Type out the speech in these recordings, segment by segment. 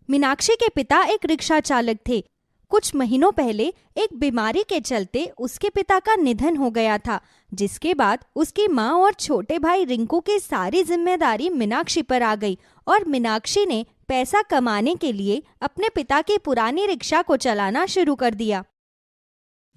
मीनाक्षी के पिता एक रिक्शा चालक थे। कुछ महीनों पहले एक बीमारी के चलते उसके पिता का निधन हो गया था, जिसके बाद उसकी माँ और छोटे भाई रिंकू की सारी जिम्मेदारी मीनाक्षी पर आ गई और मीनाक्षी ने पैसा कमाने के लिए अपने पिता की पुरानी रिक्शा को चलाना शुरू कर दिया।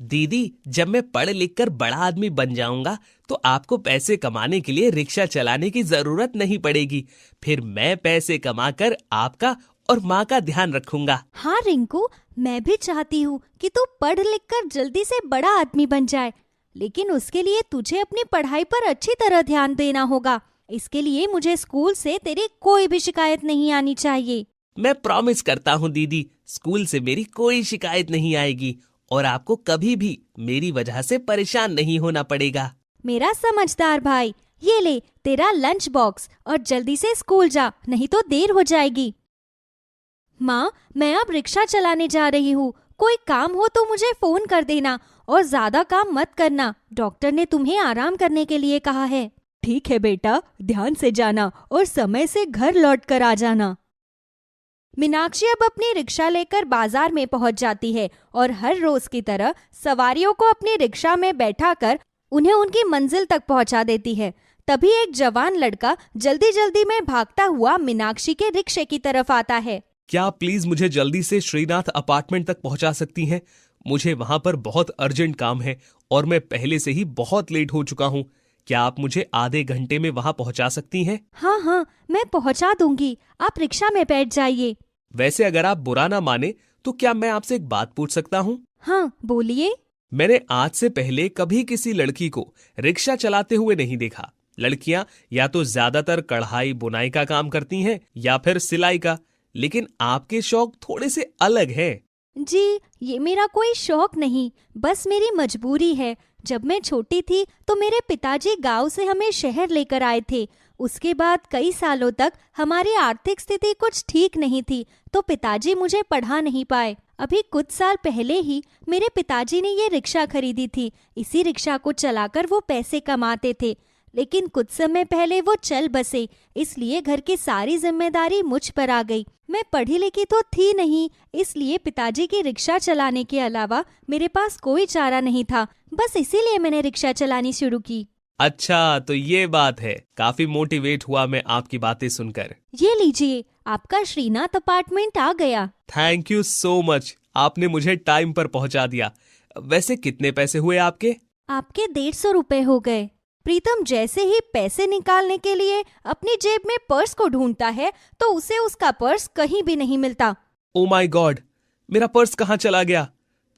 दीदी, जब मैं पढ़ लिख कर बड़ा आदमी बन जाऊंगा तो आपको पैसे कमाने के लिए रिक्शा चलाने की जरूरत नहीं पड़ेगी। फिर मैं पैसे कमाकर आपका और माँ का ध्यान रखूंगा। हाँ रिंकू, मैं भी चाहती हूँ कि तू पढ़ लिख कर जल्दी से बड़ा आदमी बन जाए, लेकिन उसके लिए तुझे अपनी पढ़ाई पर अच्छी तरह ध्यान देना होगा। इसके लिए मुझे स्कूल से तेरी कोई भी शिकायत नहीं आनी चाहिए। मैं प्रॉमिस करता हूँ दीदी, स्कूल से मेरी कोई शिकायत नहीं आएगी और आपको कभी भी मेरी वजह से परेशान नहीं होना पड़ेगा। मेरा समझदार भाई, ये ले तेरा लंच बॉक्स और जल्दी से स्कूल जा, नहीं तो देर हो जाएगी। माँ, मैं अब रिक्शा चलाने जा रही हूँ। कोई काम हो तो मुझे फोन कर देना और ज्यादा काम मत करना। डॉक्टर ने तुम्हें आराम करने के लिए कहा है। ठीक है बेटा, ध्यान से जाना और समय से घर लौट कर आ जाना। मीनाक्षी अब अपनी रिक्शा लेकर बाजार में पहुंच जाती है और हर रोज की तरह सवारियों को अपनी रिक्शा में बैठाकर उन्हें उनकी मंजिल तक पहुंचा देती है। तभी एक जवान लड़का जल्दी जल्दी में भागता हुआ मीनाक्षी के रिक्शे की तरफ आता है। क्या आप प्लीज मुझे जल्दी से श्रीनाथ अपार्टमेंट तक पहुंचा सकती हैं? मुझे वहां पर बहुत अर्जेंट काम है और मैं पहले से ही बहुत लेट हो चुका हूं। क्या आप मुझे आधे घंटे में वहां पहुंचा सकती हैं? हाँ हाँ, मैं पहुंचा दूंगी। आप रिक्शा में बैठ जाइए। वैसे अगर आप बुरा ना माने तो क्या मैं आपसे एक बात पूछ सकता हूँ? हाँ बोलिए। मैंने आज से पहले कभी किसी लड़की को रिक्शा चलाते हुए नहीं देखा। लड़कियां या तो ज्यादातर कढ़ाई बुनाई का काम करती हैं या फिर सिलाई का, लेकिन आपके शौक थोड़े से अलग हैं। जी, ये मेरा कोई शौक नहीं, बस मेरी मजबूरी है। जब मैं छोटी थी तो मेरे पिताजी गांव से हमें शहर लेकर आए थे। उसके बाद कई सालों तक हमारी आर्थिक स्थिति कुछ ठीक नहीं थी, तो पिताजी मुझे पढ़ा नहीं पाए। अभी कुछ साल पहले ही मेरे पिताजी ने ये रिक्शा खरीदी थी। इसी रिक्शा को चलाकर वो पैसे कमाते थे, लेकिन कुछ समय पहले वो चल बसे, इसलिए घर की सारी जिम्मेदारी मुझ पर आ गई। मैं पढ़ी लिखी तो थी नहीं, इसलिए पिताजी की रिक्शा चलाने के अलावा मेरे पास कोई चारा नहीं था। बस इसीलिए मैंने रिक्शा चलानी शुरू की। अच्छा, तो ये बात है। काफी मोटिवेट हुआ मैं आपकी बातें सुनकर। ये लीजिए, आपका श्रीनाथ अपार्टमेंट आ गया। थैंक यू सो मच, आपने मुझे टाइम पर पहुंचा दिया। वैसे कितने पैसे हुए आपके? आपके 150 रुपए हो गए। प्रीतम जैसे ही पैसे निकालने के लिए अपनी जेब में पर्स को ढूंढता है तो उसे उसका पर्स कहीं भी नहीं मिलता। ओ माय गॉड, मेरा पर्स कहाँ चला गया?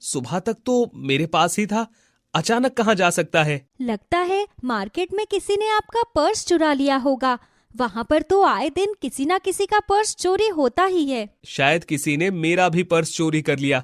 सुबह तक तो मेरे पास ही था, अचानक कहाँ जा सकता है? लगता है मार्केट में किसी ने आपका पर्स चुरा लिया होगा। वहाँ पर तो आए दिन किसी ना किसी का पर्स चोरी होता ही है। शायद किसी ने मेरा भी पर्स चोरी कर लिया।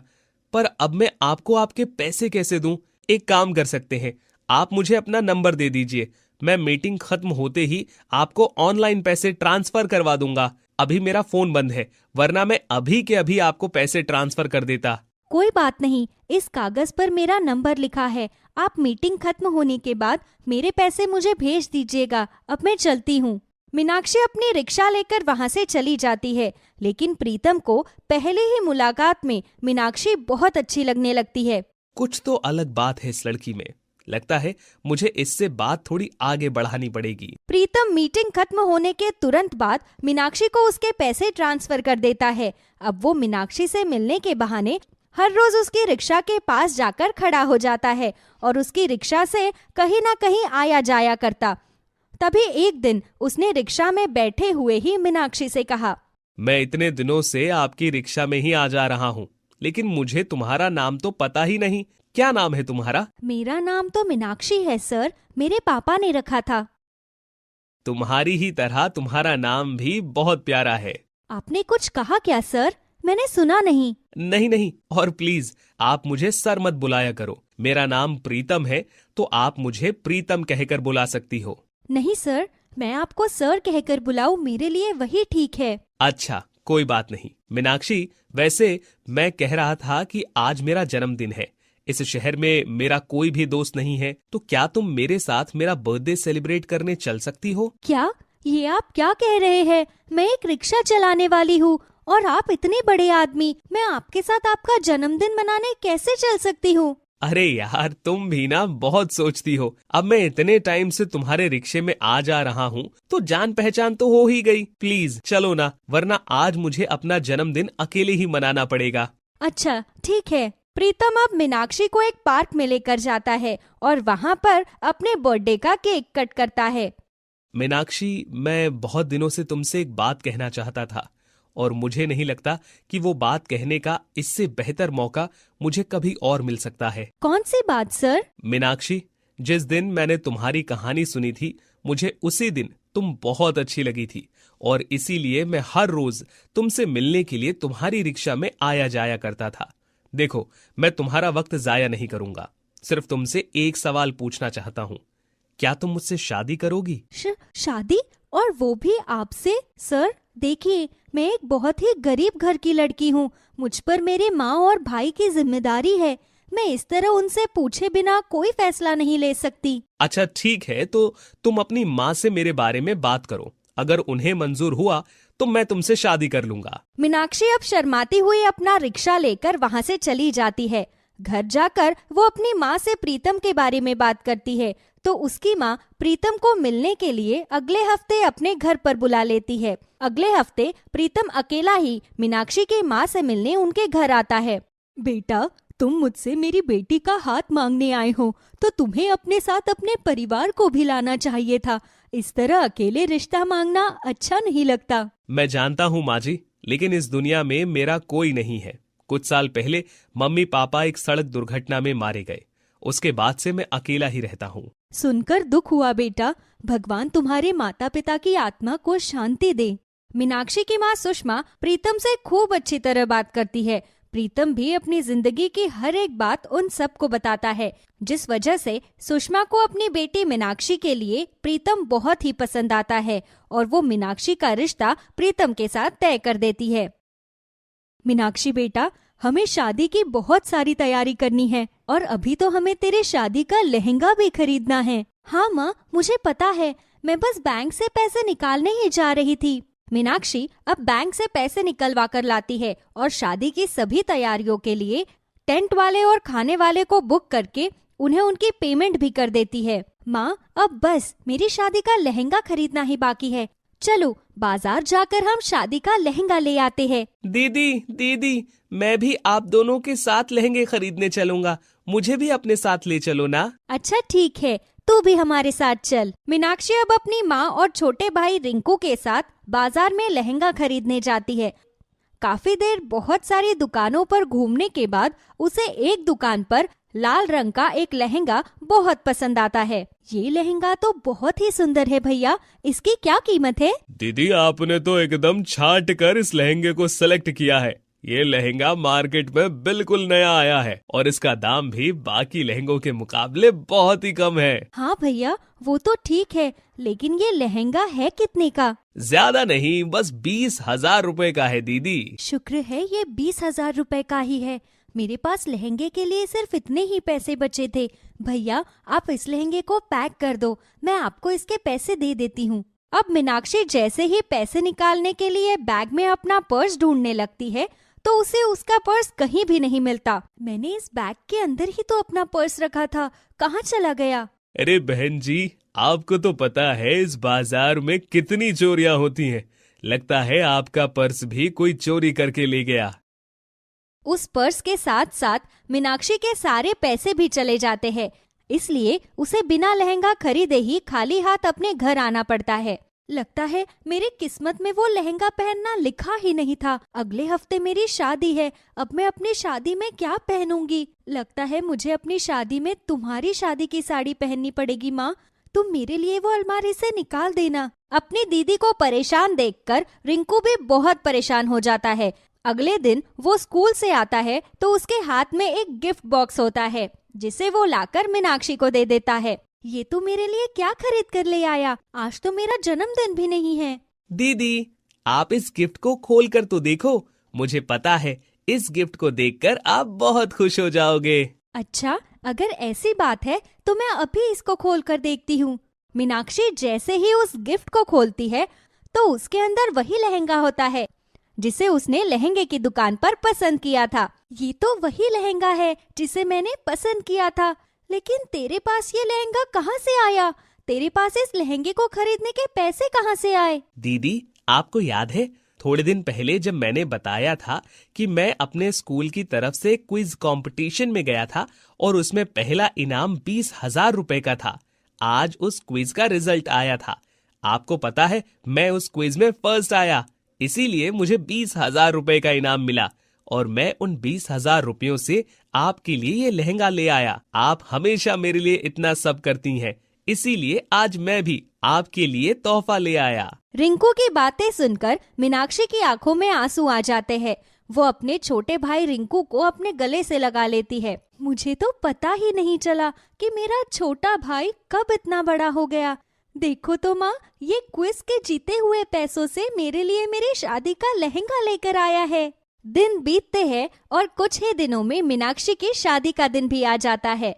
पर अब मैं आपको आपके पैसे कैसे दूं? एक काम कर सकते हैं, आप मुझे अपना नंबर दे दीजिए। मैं मीटिंग खत्म होते ही आपको ऑनलाइन पैसे ट्रांसफर करवा दूंगा। अभी मेरा फोन बंद है, वरना मैं अभी के अभी आपको पैसे ट्रांसफर कर देता। कोई बात नहीं, इस कागज पर मेरा नंबर लिखा है। आप मीटिंग खत्म होने के बाद मेरे पैसे मुझे भेज दीजिएगा। अब मैं चलती हूँ। मीनाक्षी अपनी रिक्शा लेकर वहाँ से चली जाती है, लेकिन प्रीतम को पहले ही मुलाकात में मीनाक्षी बहुत अच्छी लगने लगती है। कुछ तो अलग बात है इस लड़की में। लगता है मुझे इससे बात थोड़ी आगे बढ़ानी पड़ेगी। प्रीतम मीटिंग खत्म होने के तुरंत बाद मीनाक्षी को उसके पैसे ट्रांसफर कर देता है। अब वो मीनाक्षी से मिलने के बहाने हर रोज उसकी रिक्शा के पास जाकर खड़ा हो जाता है और उसकी रिक्शा से कहीं ना कहीं आया जाया करता। तभी एक दिन उसने रिक्शा में बैठे हुए ही मीनाक्षी से कहा, मैं इतने दिनों से आपकी रिक्शा में ही आ जा रहा हूँ, लेकिन मुझे तुम्हारा नाम तो पता ही नहीं। क्या नाम है तुम्हारा? मेरा नाम तो मीनाक्षी है सर, मेरे पापा ने रखा था। तुम्हारी ही तरह तुम्हारा नाम भी बहुत प्यारा है। आपने कुछ कहा क्या सर? मैंने सुना नहीं। नहीं नहीं, और प्लीज आप मुझे सर मत बुलाया करो। मेरा नाम प्रीतम है तो आप मुझे प्रीतम कहकर बुला सकती हो। नहीं सर, मैं आपको सर कहकर बुलाऊं, मेरे लिए वही ठीक है। अच्छा, कोई बात नहीं। मीनाक्षी, वैसे मैं कह रहा था कि आज मेरा जन्मदिन है। इस शहर में मेरा कोई भी दोस्त नहीं है, तो क्या तुम मेरे साथ मेरा बर्थडे सेलिब्रेट करने चल सकती हो? क्या? ये आप क्या कह रहे हैं? मैं एक रिक्शा चलाने वाली हूँ और आप इतने बड़े आदमी, मैं आपके साथ आपका जन्मदिन मनाने कैसे चल सकती हूँ? अरे यार, तुम भी ना बहुत सोचती हो। अब मैं इतने टाइम से तुम्हारे रिक्शे में आ जा रहा हूँ तो जान पहचान तो हो ही गई। प्लीज चलो ना, वरना आज मुझे अपना जन्मदिन अकेले ही मनाना पड़ेगा। अच्छा ठीक है। प्रीतम अब मीनाक्षी को एक पार्क में लेकर जाता है और वहाँ पर अपने बर्थडे का केक कट करता है। मीनाक्षी, मैं बहुत दिनों से तुमसे एक बात कहना चाहता था और मुझे नहीं लगता कि वो बात कहने का इससे बेहतर मौका मुझे कभी और मिल सकता है। कौन सी बात सर? मीनाक्षी, जिस दिन मैंने तुम्हारी कहानी सुनी थी, मुझे उसी दिन तुम बहुत अच्छी लगी थी और इसीलिए मैं हर रोज तुमसे मिलने के लिए तुम्हारी रिक्शा में आया जाया करता था। देखो, मैं तुम्हारा वक्त जाया नहीं करूंगा। सिर्फ तुमसे एक सवाल पूछना चाहता हूँ, क्या तुम मुझसे शादी करोगी? शादी? और वो भी आपसे? सर देखिए, मैं एक बहुत ही गरीब घर की लड़की हूँ। मुझ पर मेरे माँ और भाई की जिम्मेदारी है। मैं इस तरह उनसे पूछे बिना कोई फैसला नहीं ले सकती। अच्छा ठीक है, तो तुम अपनी माँ से मेरे बारे में बात करो। अगर उन्हें मंजूर हुआ तो मैं तुमसे शादी कर लूंगा। मीनाक्षी अब शर्माती हुई अपना रिक्शा लेकर वहाँ से चली जाती है। घर जाकर वो अपनी माँ से प्रीतम के बारे में बात करती है तो उसकी माँ प्रीतम को मिलने के लिए अगले हफ्ते अपने घर पर बुला लेती है। अगले हफ्ते प्रीतम अकेला ही मीनाक्षी की माँ से मिलने उनके घर आता है। बेटा, तुम मुझसे मेरी बेटी का हाथ मांगने आए हो तो तुम्हें अपने साथ अपने परिवार को भी लाना चाहिए था। इस तरह अकेले रिश्ता मांगना अच्छा नहीं लगता। मैं जानता हूँ माँ जी, लेकिन इस दुनिया में मेरा कोई नहीं है। कुछ साल पहले मम्मी पापा एक सड़क दुर्घटना में मारे गए। उसके बाद से मैं अकेला ही रहता हूँ। सुनकर दुख हुआ बेटा। भगवान तुम्हारे माता पिता की आत्मा को शांति दे। मीनाक्षी की माँ सुषमा प्रीतम से खूब अच्छी तरह बात करती है। प्रीतम भी अपनी जिंदगी की हर एक बात उन सबको बताता है, जिस वजह से सुषमा को अपनी बेटी मीनाक्षी के लिए प्रीतम बहुत ही पसंद आता है और वो मीनाक्षी का रिश्ता प्रीतम के साथ तय कर देती है। मीनाक्षी बेटा, हमें शादी की बहुत सारी तैयारी करनी है और अभी तो हमें तेरे शादी का लहंगा भी खरीदना है। हाँ माँ, मुझे पता है। मैं बस बैंक से पैसे निकालने ही जा रही थी। मीनाक्षी अब बैंक से पैसे निकलवा कर लाती है और शादी की सभी तैयारियों के लिए टेंट वाले और खाने वाले को बुक करके उन्हें उनकी पेमेंट भी कर देती है। माँ, अब बस मेरी शादी का लहंगा खरीदना ही बाकी है। चलो बाजार जाकर हम शादी का लहंगा ले आते हैं। दीदी दीदी, मैं भी आप दोनों के साथ लहंगे खरीदने चलूंगा। मुझे भी अपने साथ ले चलो ना। अच्छा ठीक है, तू भी हमारे साथ चल। मीनाक्षी अब अपनी माँ और छोटे भाई रिंकू के साथ बाजार में लहंगा खरीदने जाती है। काफी देर बहुत सारी दुकानों पर घूमने के बाद उसे एक दुकान पर लाल रंग का एक लहंगा बहुत पसंद आता है। ये लहंगा तो बहुत ही सुंदर है भैया, इसकी क्या कीमत है? दीदी, आपने तो एकदम छांट कर इस लहंगे को सेलेक्ट किया है। ये लहंगा मार्केट में बिल्कुल नया आया है और इसका दाम भी बाकी लहंगों के मुकाबले बहुत ही कम है। हाँ भैया, वो तो ठीक है, लेकिन ये लहंगा है कितने का? ज्यादा नहीं, बस 20,000 रुपए का है दीदी। शुक्र है ये 20,000 रुपए का ही है। मेरे पास लहंगे के लिए सिर्फ इतने ही पैसे बचे थे। भैया, आप इस लहंगे को पैक कर दो, मैं आपको इसके पैसे दे देती हूँ। अब मीनाक्षी जैसे ही पैसे निकालने के लिए बैग में अपना पर्स ढूंढने लगती है तो उसे उसका पर्स कहीं भी नहीं मिलता। मैंने इस बैग के अंदर ही तो अपना पर्स रखा था, कहाँ चला गया? अरे बहन जी, आपको तो पता है इस बाजार में कितनी चोरियां होती हैं। लगता है आपका पर्स भी कोई चोरी करके ले गया। उस पर्स के साथ साथ मीनाक्षी के सारे पैसे भी चले जाते हैं, इसलिए उसे बिना लहंगा खरीदे ही खाली हाथ अपने घर आना पड़ता है। लगता है मेरी किस्मत में वो लहंगा पहनना लिखा ही नहीं था। अगले हफ्ते मेरी शादी है, अब मैं अपनी शादी में क्या पहनूंगी? लगता है मुझे अपनी शादी में तुम्हारी शादी की साड़ी पहननी पड़ेगी। माँ, तुम मेरे लिए वो अलमारी से निकाल देना। अपनी दीदी को परेशान देखकर रिंकू भी बहुत परेशान हो जाता है। अगले दिन वो स्कूल से आता है तो उसके हाथ में एक गिफ्ट बॉक्स होता है, जिसे वो लाकर मीनाक्षी को दे देता है। ये तू मेरे लिए क्या खरीद कर ले आया? आज तो मेरा जन्मदिन भी नहीं है। दीदी, आप इस गिफ्ट को खोल कर तो देखो। मुझे पता है इस गिफ्ट को देखकर आप बहुत खुश हो जाओगे। अच्छा, अगर ऐसी बात है तो मैं अभी इसको खोल कर देखती हूँ। मीनाक्षी जैसे ही उस गिफ्ट को खोलती है तो उसके अंदर वही लहंगा होता है। जिसे उसने लहंगे की दुकान पर पसंद किया था। ये तो वही लहंगा है जिसे मैंने पसंद किया था, लेकिन तेरे पास ये लहंगा कहाँ से आया? तेरे पास इस लहंगे को खरीदने के पैसे कहाँ से आए? दीदी, आपको याद है थोड़े दिन पहले जब मैंने बताया था कि मैं अपने स्कूल की तरफ से क्विज कंपटीशन में गया था और उसमें पहला इनाम 20,000 रुपए का था। आज उस क्विज का रिजल्ट आया था। आपको पता है मैं उस क्विज में फर्स्ट आया, इसीलिए मुझे 20,000 रुपए का इनाम मिला और मैं उन 20,000 रुपयों से आपके लिए ये लहंगा ले आया। आप हमेशा मेरे लिए इतना सब करती हैं, इसीलिए आज मैं भी आपके लिए तोहफा ले आया। रिंकू की बातें सुनकर मीनाक्षी की आंखों में आंसू आ जाते हैं। वो अपने छोटे भाई रिंकू को अपने गले से लगा लेती है। मुझे तो पता ही नहीं चला कि मेरा छोटा भाई कब इतना बड़ा हो गया। देखो तो माँ, ये क्विज के जीते हुए पैसों से मेरे लिए मेरी शादी का लहंगा लेकर आया है। दिन बीतते हैं और कुछ ही दिनों में मीनाक्षी की शादी का दिन भी आ जाता है।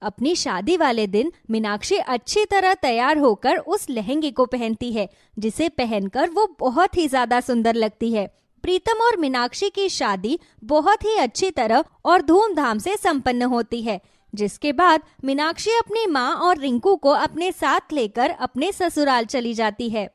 अपनी शादी वाले दिन मीनाक्षी अच्छी तरह तैयार होकर उस लहंगे को पहनती है, जिसे पहनकर वो बहुत ही ज्यादा सुंदर लगती है। प्रीतम और मीनाक्षी की शादी बहुत ही अच्छी तरह और धूमधाम से संपन्न होती है, जिसके बाद मीनाक्षी अपनी माँ और रिंकू को अपने साथ लेकर अपने ससुराल चली जाती है।